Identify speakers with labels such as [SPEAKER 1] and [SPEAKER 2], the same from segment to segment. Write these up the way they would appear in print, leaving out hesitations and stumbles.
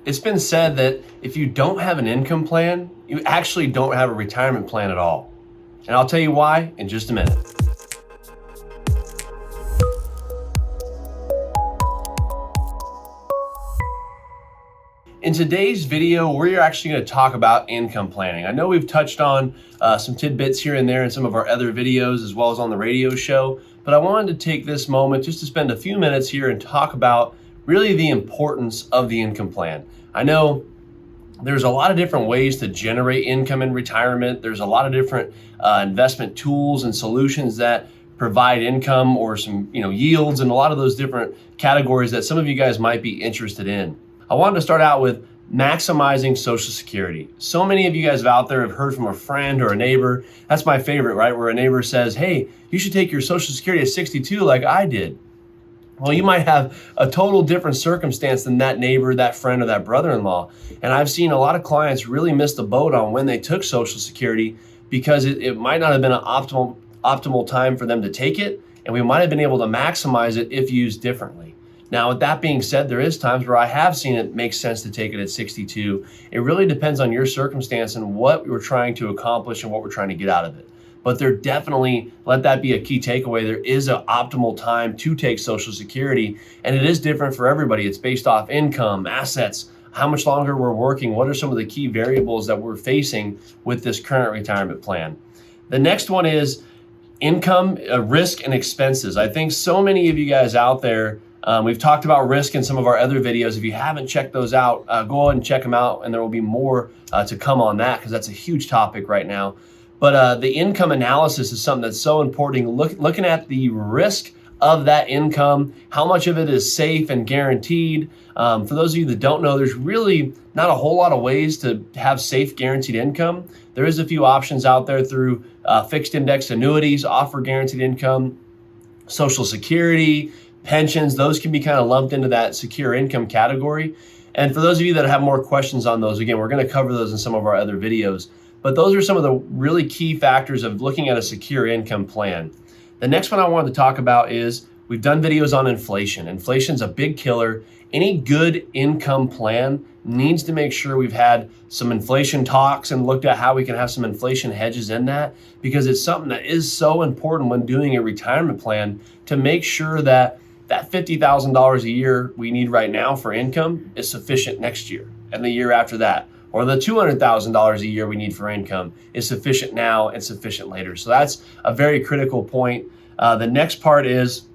[SPEAKER 1] It's been said that if you don't have an income plan, you actually don't have a retirement plan at all. And I'll tell you why in just a minute. In today's video, we're actually going to talk about income planning. I know we've touched on some tidbits here and there in some of our other videos, as well as on the radio show, but I wanted to take this moment just to spend a few minutes here and talk about really the importance of the income plan. I know there's a lot of different ways to generate income in retirement. There's a lot of different investment tools and solutions that provide income or some yields, and a lot of those different categories that some of you guys might be interested in. I wanted to start out with maximizing Social Security. So many of you guys out there have heard from a friend or a neighbor. That's my favorite, right? Where a neighbor says, hey, you should take your Social Security at 62 like I did. Well, you might have a total different circumstance than that neighbor, that friend, or that brother-in-law. And I've seen a lot of clients really miss the boat on when they took Social Security because it might not have been an optimal time for them to take it, and we might have been able to maximize it if used differently. Now, with that being said, there is times where I have seen it make sense to take it at 62. It really depends on your circumstance and what we're trying to accomplish and what we're trying to get out of it. But there definitely, let that be a key takeaway, there is an optimal time to take Social Security, and it is different for everybody. It's based off income, assets, how much longer we're working, what are some of the key variables that we're facing with this current retirement plan. The next one is income, risk, and expenses. I think so many of you guys out there, we've talked about risk in some of our other videos. If you haven't checked those out, go ahead and check them out, and there will be more to come on that because that's a huge topic right now. But the income analysis is something that's so important. Looking at the risk of that income, how much of it is safe and guaranteed. For those of you that don't know, there's really not a whole lot of ways to have safe guaranteed income. There is a few options out there through fixed index annuities, offer guaranteed income, Social Security, pensions. Those can be kind of lumped into that secure income category. And for those of you that have more questions on those, again, we're going to cover those in some of our other videos. But those are some of the really key factors of looking at a secure income plan. The next one I wanted to talk about is we've done videos on inflation. Inflation's a big killer. Any good income plan needs to make sure we've had some inflation talks and looked at how we can have some inflation hedges in that, because it's something that is so important when doing a retirement plan to make sure that that $50,000 a year we need right now for income is sufficient next year and the year after that. Or the $200,000 a year we need for income is sufficient now and sufficient later. So that's a very critical point. The next part is,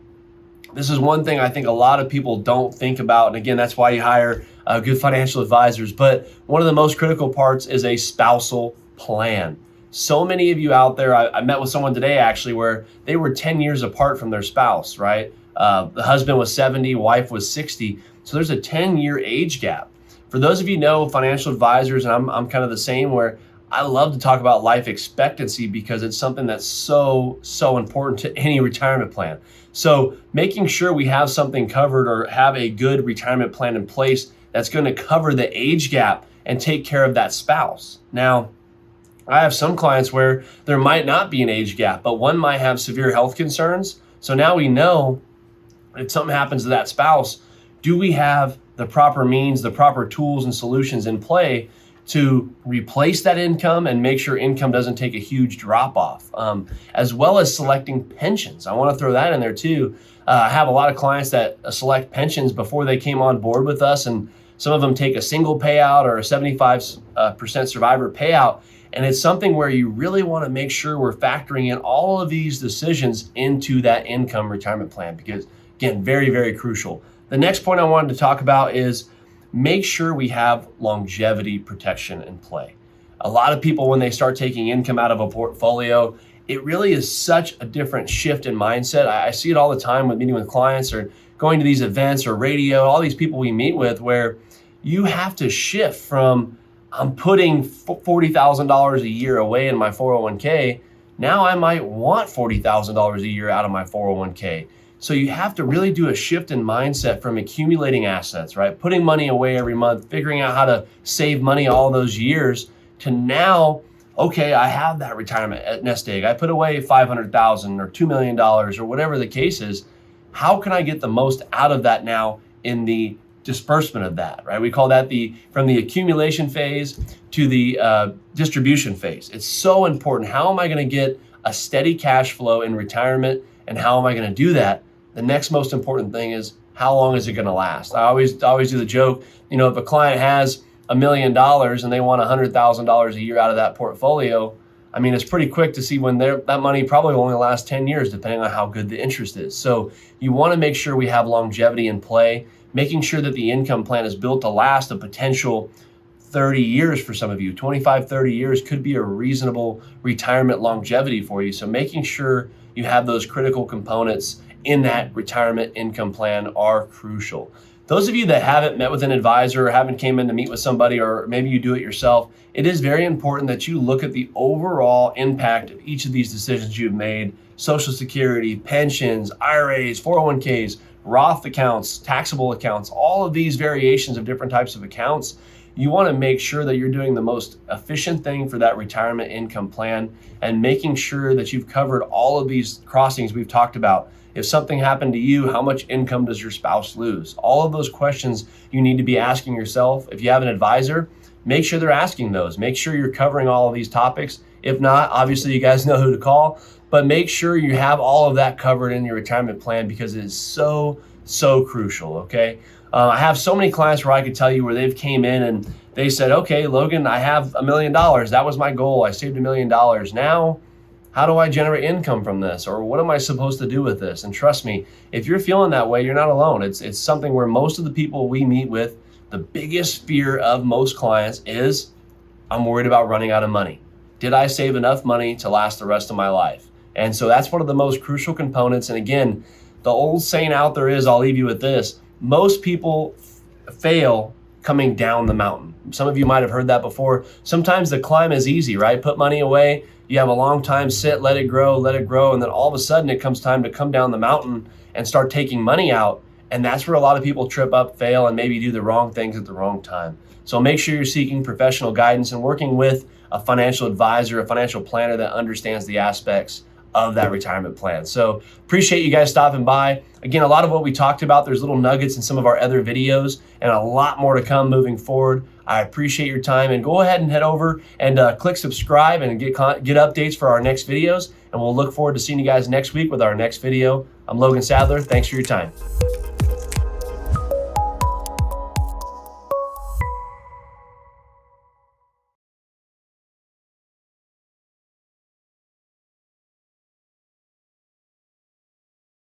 [SPEAKER 1] this is one thing I think a lot of people don't think about. And again, that's why you hire good financial advisors. But one of the most critical parts is a spousal plan. So many of you out there, I met with someone today actually where they were 10 years apart from their spouse, right? The husband was 70, wife was 60. So there's a 10-year age gap. For those of you know financial advisors, and I'm kind of the same, where I love to talk about life expectancy because it's something that's so important to any retirement plan. So making sure we have something covered or have a good retirement plan in place that's going to cover the age gap and take care of that spouse. Now, I have some clients where there might not be an age gap, but one might have severe health concerns. So now we know if something happens to that spouse, do we have the proper means, the proper tools and solutions in play to replace that income and make sure income doesn't take a huge drop off, as well as selecting pensions. I want to throw that in there too. I have a lot of clients that select pensions before they came on board with us, and some of them take a single payout or a 75% survivor payout. And it's something where you really want to make sure we're factoring in all of these decisions into that income retirement plan, because again, very, very crucial. The next point I wanted to talk about is make sure we have longevity protection in play. A lot of people, when they start taking income out of a portfolio, it really is such a different shift in mindset. I see it all the time with meeting with clients or going to these events or radio, all these people we meet with, where you have to shift from, I'm putting $40,000 a year away in my 401k. Now I might want $40,000 a year out of my 401k. So you have to really do a shift in mindset from accumulating assets, right? Putting money away every month, figuring out how to save money all those years, to now, okay, I have that retirement nest egg. I put away $500,000 or $2 million or whatever the case is. How can I get the most out of that now in the disbursement of that, right? We call that from the accumulation phase to the distribution phase. It's so important. How am I going to get a steady cash flow in retirement, and how am I going to do that? The next most important thing is, how long is it going to last? I always do the joke, if a client has $1 million and they want $100,000 a year out of that portfolio, I mean, it's pretty quick to see when that money probably only lasts 10 years, depending on how good the interest is. So you want to make sure we have longevity in play, making sure that the income plan is built to last a potential 30 years for some of you. 25, 30 years could be a reasonable retirement longevity for you. So making sure you have those critical components in that retirement income plan are crucial. Those of you that haven't met with an advisor or haven't came in to meet with somebody, or maybe you do it yourself, it is very important that you look at the overall impact of each of these decisions you've made: Social Security, pensions, IRAs, 401ks, Roth accounts, taxable accounts, all of these variations of different types of accounts. You want to make sure that you're doing the most efficient thing for that retirement income plan, and making sure that you've covered all of these crossings we've talked about. If something happened to you, how much income does your spouse lose? All of those questions you need to be asking yourself. If you have an advisor, make sure they're asking those. Make sure you're covering all of these topics. If not, obviously you guys know who to call, but make sure you have all of that covered in your retirement plan, because it is so, so crucial, okay? I have so many clients where I could tell you where they've came in and they said, okay, Logan, I have $1 million. That was my goal. I saved $1 million. Now, how do I generate income from this? Or what am I supposed to do with this? And trust me, if you're feeling that way, you're not alone. It's something where most of the people we meet with, the biggest fear of most clients is, I'm worried about running out of money. Did I save enough money to last the rest of my life? And so that's one of the most crucial components. And again, the old saying out there is, I'll leave you with this: most people fail coming down the mountain. Some of you might have heard that before. Sometimes the climb is easy, right? Put money away. You have a long time, sit, let it grow. And then all of a sudden it comes time to come down the mountain and start taking money out. And that's where a lot of people trip up, fail, and maybe do the wrong things at the wrong time. So make sure you're seeking professional guidance and working with a financial advisor, a financial planner that understands the aspects of that retirement plan. So appreciate you guys stopping by. Again, a lot of what we talked about, there's little nuggets in some of our other videos, and a lot more to come moving forward. I appreciate your time, and go ahead and head over and click subscribe and get updates for our next videos. And we'll look forward to seeing you guys next week with our next video. I'm Logan Sadler. Thanks for your time.